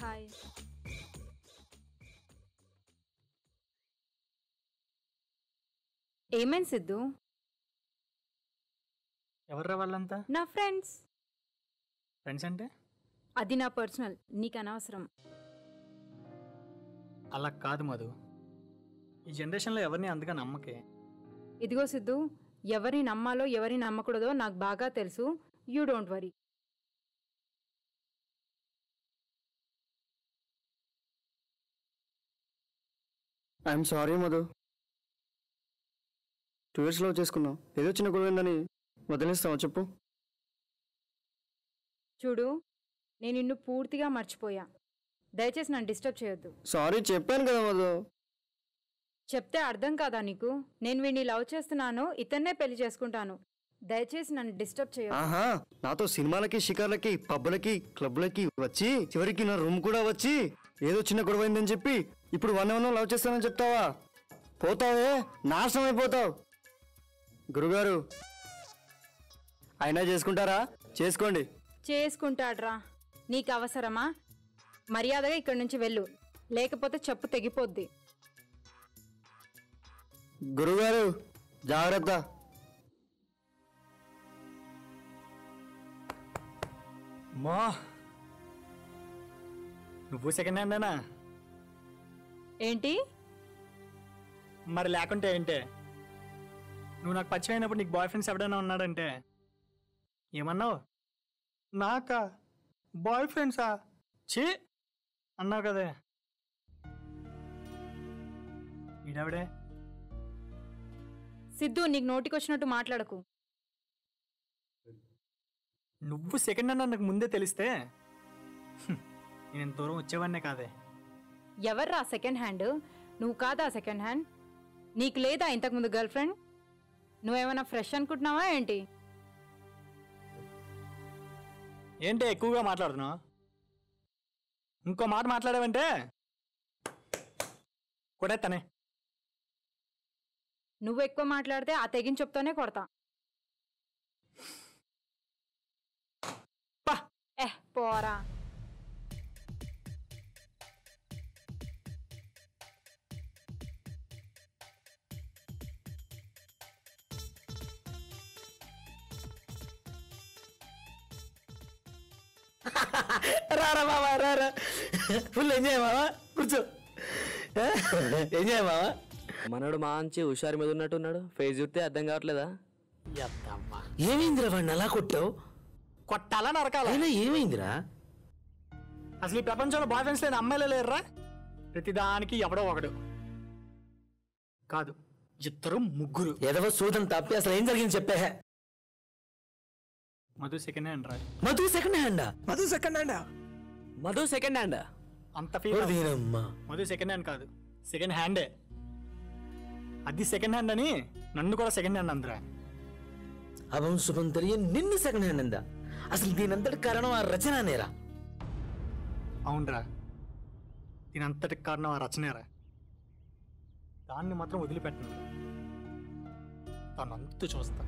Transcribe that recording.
Hi. ఏమైంది సిద్ధు? ఎవర్రా వాళ్ళంతా? నా ఫ్రెండ్స్. ఫ్రెండ్స్ అంటే? అది నా పర్సనల్, నీకు అనవసరం. అలా కాదు మధు, ఈ జనరేషన్లో ఎవరిని అంతగా నమ్మకే. ఇదిగో సిద్ధు, ఎవరిని నమ్మాలో ఎవరిని నమ్మకూడదో నాకు బాగా తెలుసు. You don't worry. I'm sorry Madhu, 2 years love చేసుకున్నాం, ఏదో చిన్న గొడవైందని వదిలేస్తావా చెప్పు? చూడు, నేను నిన్ను పూర్తిగా మర్చిపోయా. దయచేసి నన్ను డిస్టర్బ్ చేయొద్దు. సారీ చెప్పాను కదా మధు. చెప్తే అర్థం కాదా నీకు? నేను వీడిని లవ్ చేస్తున్నాను, ఇతన్నే పెళ్లి చేసుకుంటాను. దయచేసి నన్ను డిస్టర్బ్ చేయొద్దు. ఆహా, నాతో సినిమాలకి, షికార్లకి, పబ్బులకి, క్లబ్లకి వచ్చి చివరికి నా రూమ్ కూడా వచ్చి ఏదో చిన్న గొడవైందని చెప్పి ఇప్పుడు 1 లవ్ చేస్తానని చెప్తావా? పోతావే, నాశనం అయిపోతావు. గురుగారు, అయినా చేసుకుంటారా? చేసుకోండి. చేసుకుంటాడ్రా, నీకు అవసరమా? మర్యాదగా ఇక్కడి నుంచి వెళ్ళు, లేకపోతే చెప్పు తెగిపోద్ది. గురుగారు జాగ్రత్త. మా నువ్వు సెకండ్ హ్యాండేనా? ఏంటి? మరి లేకుంటే ఏంటే? నువ్వు నాకు పరిచయం అయినప్పుడు నీకు బాయ్ ఫ్రెండ్స్ ఎవడైనా ఉన్నాడంటే ఏమన్నావు? నాకా బాయ్ ఫ్రెండ్సా చీ అన్నావు కదే. ఈడవిడే సిద్ధు, నీకు నోటికొచ్చినట్టు మాట్లాడకు. నువ్వు సెకండ్ హ్యాండ్ నాకు ముందే తెలిస్తే నేను దూరం వచ్చేవాడినే కాదే. ఎవర్రా సెకండ్ హ్యాండ్? నువ్వు కాదా సెకండ్ హ్యాండ్? నీకు లేదా ఇంతకుముందు గర్ల్ ఫ్రెండ్? నువ్వేమైనా ఫ్రెష్ అనుకుంటున్నావా ఏంటి? ఏంటి ఎక్కువగా మాట్లాడుతున్నావు? ఇంకో మాట మాట్లాడావంటే కొడేస్తానే. నువ్వు ఎక్కువ మాట్లాడితే ఆ తెగిన చెప్తోనే కొడతా. పోరా. రారా బాబా, రారా. ఫుల్ ఎంజాయ్ మావా, కూర్చో. ఎంజాయ్ మావా. మనోడు మంచి హుషారు మీద ఉన్నట్టున్నాడు. ఫేస్ చూస్తే అర్థం కావట్లేదా? ఏమైందిరా వాడిని అలా కొట్టావు? కొట్టాలా నరకాలా? ఏమైందిరా? అసలు ఈ ప్రపంచంలో బాయ్ ఫ్రెండ్స్ లేని అమ్మాయిలే లేరురా. ప్రతిదానికి ఎవడో ఒకడు కాదు, 2 3. ఎదవ సూదం తప్పి అసలు ఏం జరిగింది చెప్పే. మధు సెకండ్ హ్యాండ్ రా. మధు సెకండ్ హ్యాండా? మధు సెకండ్ హ్యాండ్ అంత మధు సెకండ్ హ్యాండ్ కాదు, సెకండ్ హ్యాండే. అది సెకండ్ హ్యాండ్ అని నన్ను కూడా సెకండ్ హ్యాండ్ అందరా. అవం శుభం తెలియ నిన్ను సెకండ్ హ్యాండ్ అందా? అసలు దీనంతటి కారణం ఆ రచన నేరా? అవునరా, దీనంతటి కారణం ఆ రచనేరా. దాన్ని మాత్రం వదిలిపెట్టను, తనంతా చూస్తా.